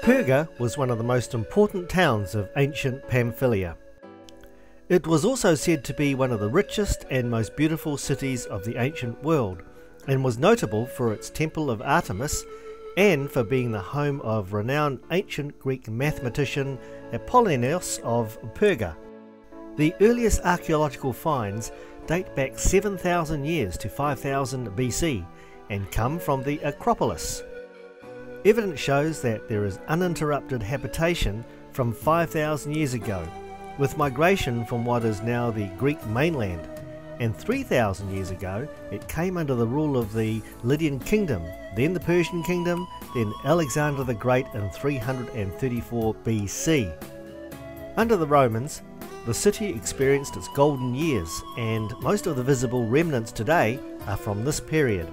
Perge was one of the most important towns of ancient Pamphylia. It was also said to be one of the richest and most beautiful cities of the ancient world, and was notable for its temple of Artemis and for being the home of renowned ancient Greek mathematician Apollonios of Perge. The earliest archaeological finds date back 7,000 years to 5000 BC and come from the Acropolis. Evidence shows that there is uninterrupted habitation from 5,000 years ago, with migration from what is now the Greek mainland, and 3,000 years ago it came under the rule of the Lydian kingdom, then the Persian kingdom, then Alexander the Great in 334 BC. Under the Romans, the city experienced its golden years, and most of the visible remnants today are from this period.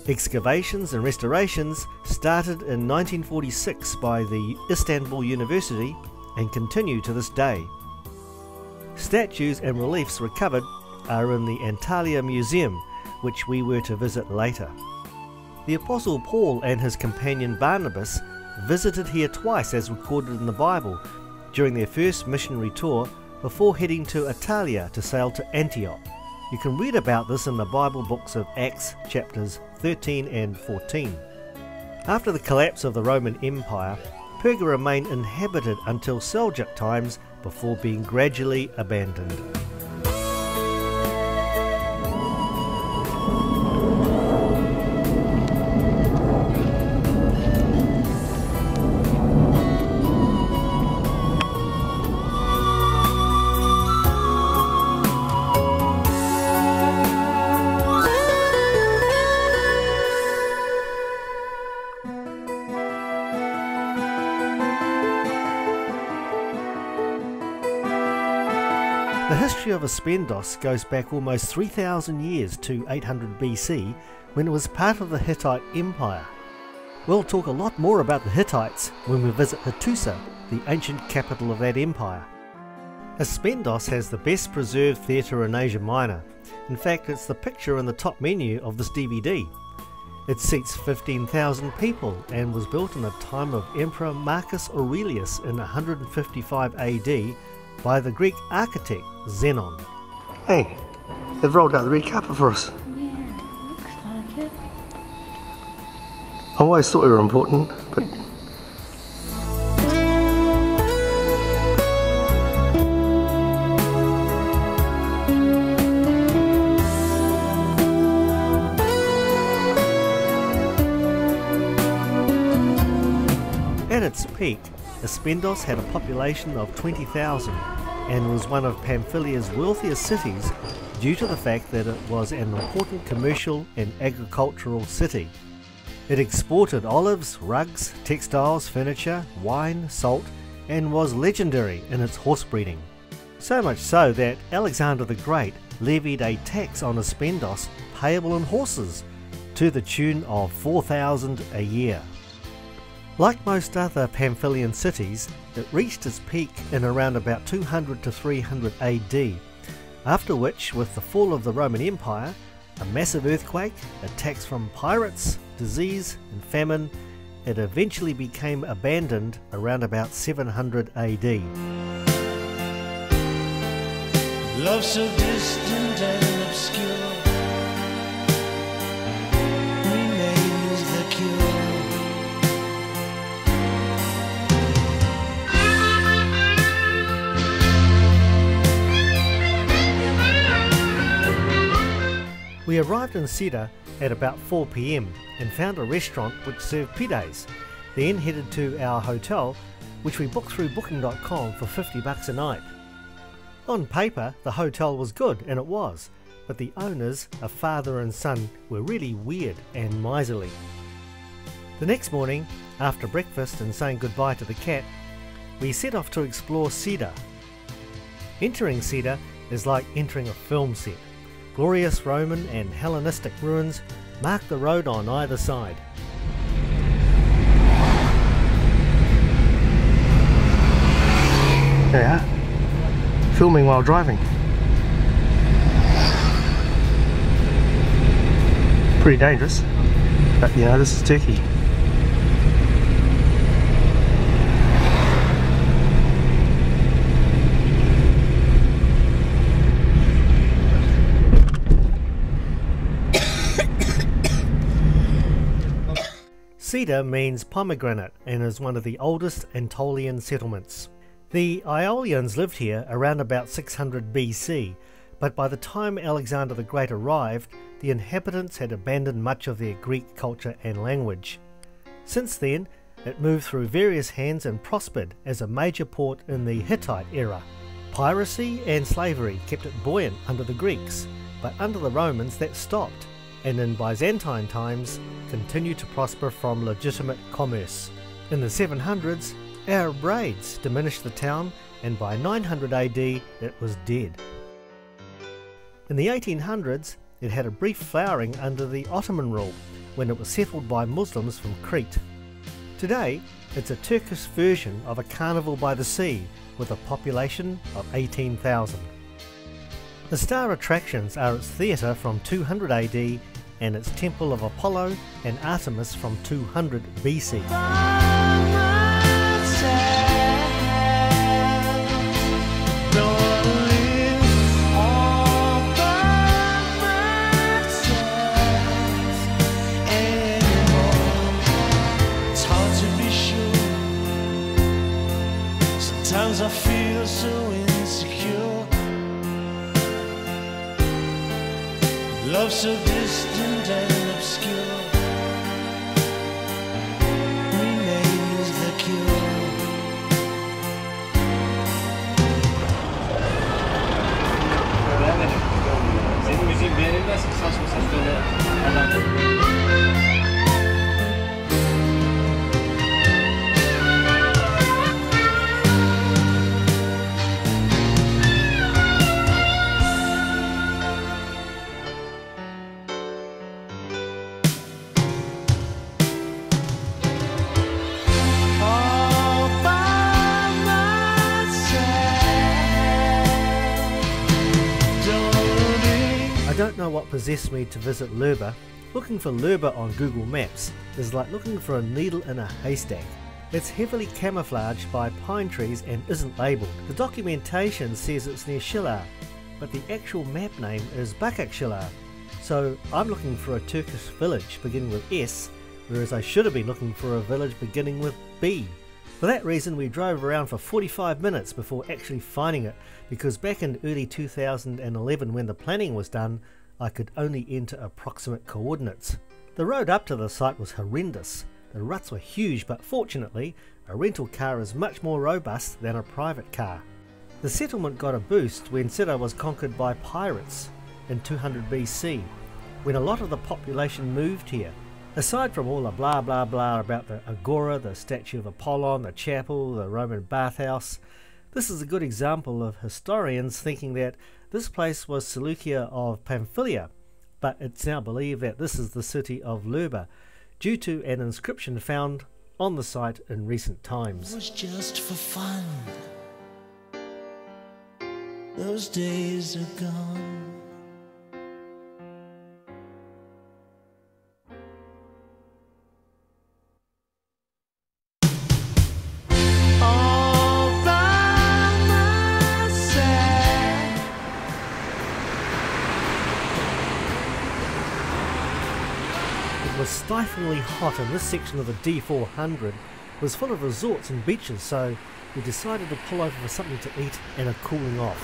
Excavations and restorations started in 1946 by the Istanbul University and continue to this day. Statues and reliefs recovered are in the Antalya Museum, which we were to visit later. The Apostle Paul and his companion Barnabas visited here twice as recorded in the Bible during their first missionary tour before heading to Italia to sail to Antioch. You can read about this in the Bible books of Acts chapters 13 and 14. After the collapse of the Roman Empire, Perge remained inhabited until Seljuk times before being gradually abandoned. The history of Aspendos goes back almost 3,000 years to 800 BC, when it was part of the Hittite Empire. We'll talk a lot more about the Hittites when we visit Hattusa, the ancient capital of that empire. Aspendos has the best preserved theatre in Asia Minor. In fact, it's the picture in the top menu of this DVD. It seats 15,000 people and was built in the time of Emperor Marcus Aurelius in 155 AD by the Greek architect Zenon. Hey, they've rolled out the red carpet for us. Yeah, looks like it. I always thought we were important, but... At its peak, Aspendos had a population of 20,000 and was one of Pamphylia's wealthiest cities due to the fact that it was an important commercial and agricultural city. It exported olives, rugs, textiles, furniture, wine, salt, and was legendary in its horse breeding. So much so that Alexander the Great levied a tax on Aspendos payable in horses to the tune of 4,000 a year. Like most other Pamphylian cities, it reached its peak in around about 200 to 300 AD, after which, with the fall of the Roman Empire, a massive earthquake, attacks from pirates, disease and famine, it eventually became abandoned around about 700 AD. Love so distant and obscure remains the cure. We arrived in Cedar at about 4 PM and found a restaurant which served pides, then headed to our hotel, which we booked through booking.com for $50 a night. On paper, the hotel was good, and it was, but the owners, a father and son, were really weird and miserly. The next morning, after breakfast and saying goodbye to the cat, we set off to explore Cedar. Entering Cedar is like entering a film set. Glorious Roman and Hellenistic ruins mark the road on either side. There you are, filming while driving. Pretty dangerous, but you know, this is Turkey. Fida means pomegranate and is one of the oldest Anatolian settlements. The Aeolians lived here around about 600 BC, but by the time Alexander the Great arrived, the inhabitants had abandoned much of their Greek culture and language. Since then, it moved through various hands and prospered as a major port in the Hittite era. Piracy and slavery kept it buoyant under the Greeks, but under the Romans that stopped, and in Byzantine times continued to prosper from legitimate commerce. In the 700s, Arab raids diminished the town, and by 900 AD it was dead. In the 1800s, it had a brief flowering under the Ottoman rule, when it was settled by Muslims from Crete. Today, it's a Turkish version of a carnival by the sea, with a population of 18,000. The star attractions are its theatre from 200 AD and its Temple of Apollo and Artemis from 200 BC. Sometimes I feel so insecure. Love so distant and obscure remains the cure. Senin müziğin beğenilmez ki saçma saçma öyle adam. I don't know what possessed me to visit Lyrbe. Looking for Lyrbe on Google Maps is like looking for a needle in a haystack. It's heavily camouflaged by pine trees and isn't labelled. The documentation says it's near Shilar, but the actual map name is Bakakşehir. So I'm looking for a Turkish village beginning with S, whereas I should have been looking for a village beginning with B. For that reason we drove around for 45 minutes before actually finding it, because back in early 2011 when the planning was done, I could only enter approximate coordinates. The road up to the site was horrendous. The ruts were huge, but fortunately a rental car is much more robust than a private car. The settlement got a boost when Sidda was conquered by pirates in 200 BC, when a lot of the population moved here. Aside from all the blah blah blah about the agora, the statue of Apollon, the chapel, the Roman bathhouse, this is a good example of historians thinking that this place was Seleucia of Pamphylia, but it's now believed that this is the city of Lyrbe, due to an inscription found on the site in recent times. It was just for fun. Those days are gone. It was stiflingly hot, and this section of the D400 was full of resorts and beaches, so we decided to pull over for something to eat and a cooling off.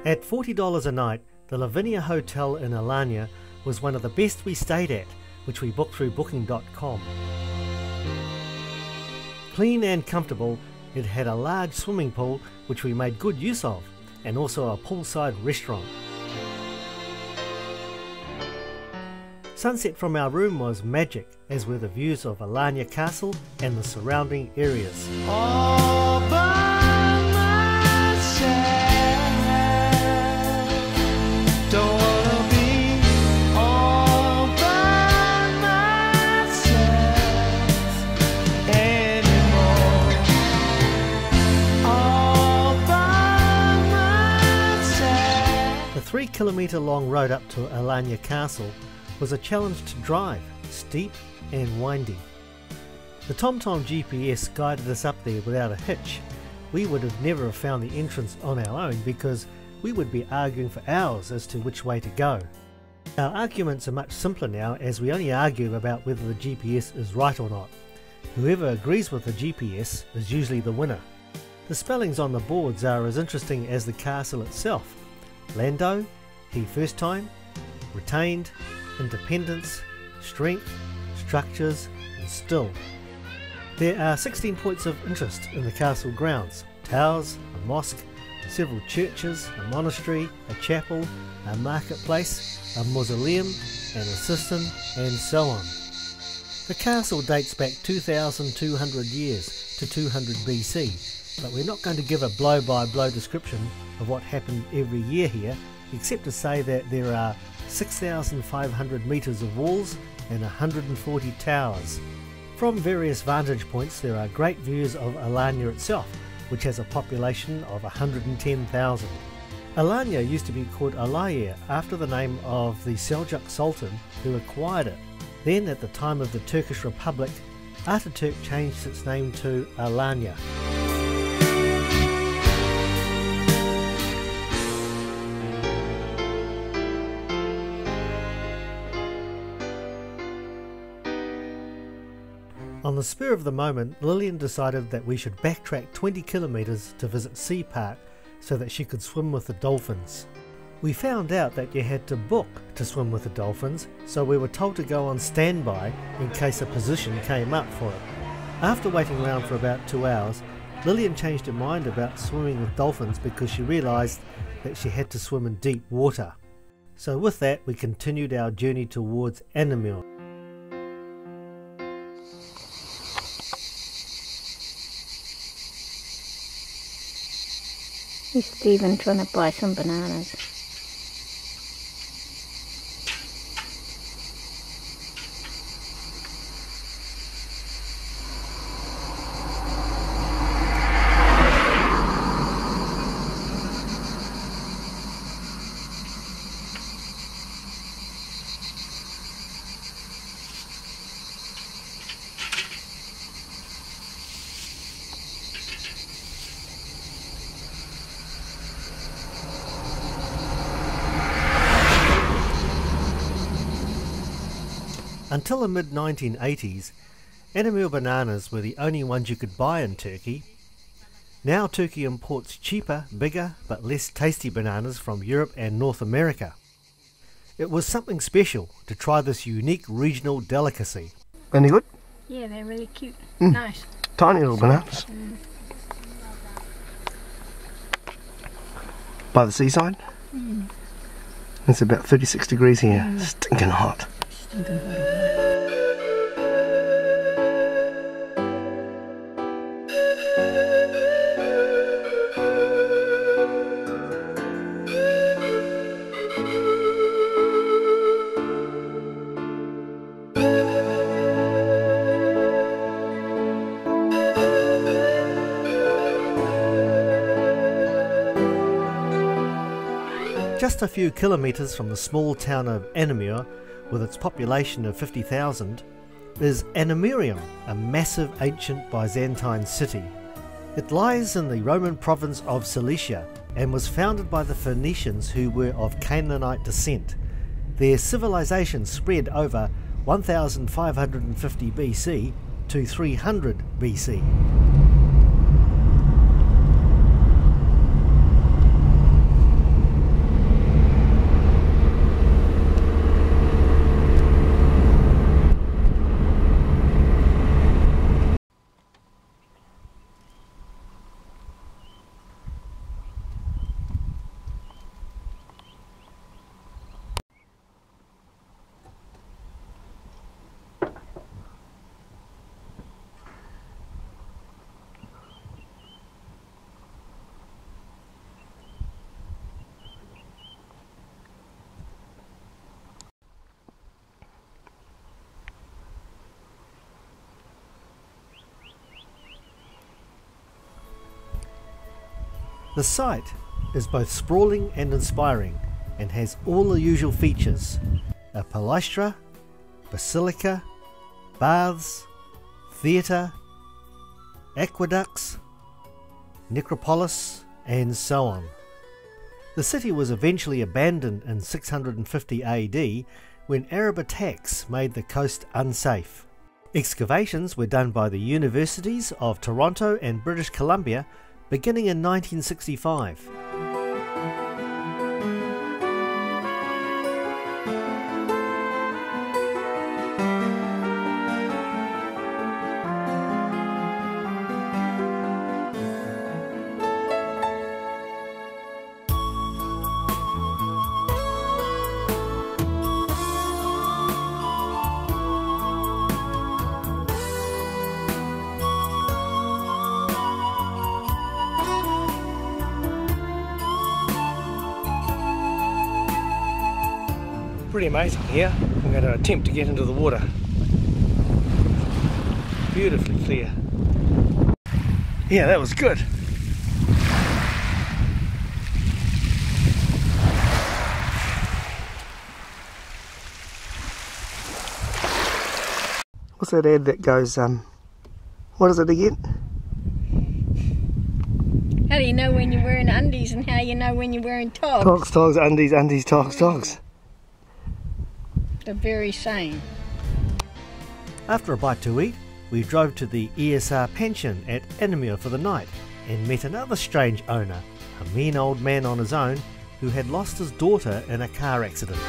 At $40 a night, the Lavinia Hotel in Alanya was one of the best we stayed at, which we booked through booking.com. Clean and comfortable, it had a large swimming pool which we made good use of, and also a poolside restaurant. Sunset from our room was magic, as were the views of Alanya Castle and the surrounding areas. All by myself. Don't wanna be all by myself anymore. All by myself. 3-kilometre long road up to Alanya Castle was a challenge to drive, steep and windy. The TomTom GPS guided us up there without a hitch. We would have never have found the entrance on our own because we would be arguing for hours as to which way to go. Our arguments are much simpler now, as we only argue about whether the GPS is right or not. Whoever agrees with the GPS is usually the winner. The spellings on the boards are as interesting as the castle itself. Lando, he first time, retained, independence, strength, structures and still. There are 16 points of interest in the castle grounds: towers, a mosque, several churches, a monastery, a chapel, a marketplace, a mausoleum, an cistern, and so on. The castle dates back 2,200 years to 200 BC, but we're not going to give a blow-by-blow description of what happened every year here, except to say that there are 6,500 metres of walls and 140 towers. From various vantage points there are great views of Alanya itself, which has a population of 110,000. Alanya used to be called Alanya after the name of the Seljuk Sultan who acquired it. Then, at the time of the Turkish Republic, Ataturk changed its name to Alanya. On the spur of the moment, Lillian decided that we should backtrack 20 kilometres to visit Sea Park so that she could swim with the dolphins. We found out that you had to book to swim with the dolphins, so we were told to go on standby in case a position came up for it. After waiting around for about 2 hours, Lillian changed her mind about swimming with dolphins because she realised that she had to swim in deep water. So with that, we continued our journey towards Anamurium. Here's Stephen trying to buy some bananas. Until the mid-1980s, Anamurium bananas were the only ones you could buy in Turkey. Now Turkey imports cheaper, bigger, but less tasty bananas from Europe and North America. It was something special to try this unique regional delicacy. Any good? Yeah, they're really cute. Nice. Tiny little bananas. By the seaside? It's about 36 degrees here. Stinking hot. Stinking hot. Just a few kilometres from the small town of Anamurium, with its population of 50,000, is Anamurium, a massive ancient Byzantine city. It lies in the Roman province of Cilicia and was founded by the Phoenicians, who were of Canaanite descent. Their civilization spread over 1550 BC to 300 BC. The site is both sprawling and inspiring. and has all the usual features: a palaestra, basilica, baths, theatre, aqueducts, necropolis, and so on. The city was eventually abandoned in 650 AD when Arab attacks made the coast unsafe. Excavations were done by the universities of Toronto and British Columbia beginning in 1965. Pretty amazing here. I'm going to attempt to get into the water. Beautifully clear. Yeah, that was good. What's that ad that goes, what is it again? How do you know when you're wearing undies and how you know when you're wearing togs? Togs, togs, undies, undies, togs, togs. The very same. After a bite to eat, we drove to the ESR pension at Anamurium for the night and met another strange owner, a mean old man on his own who had lost his daughter in a car accident.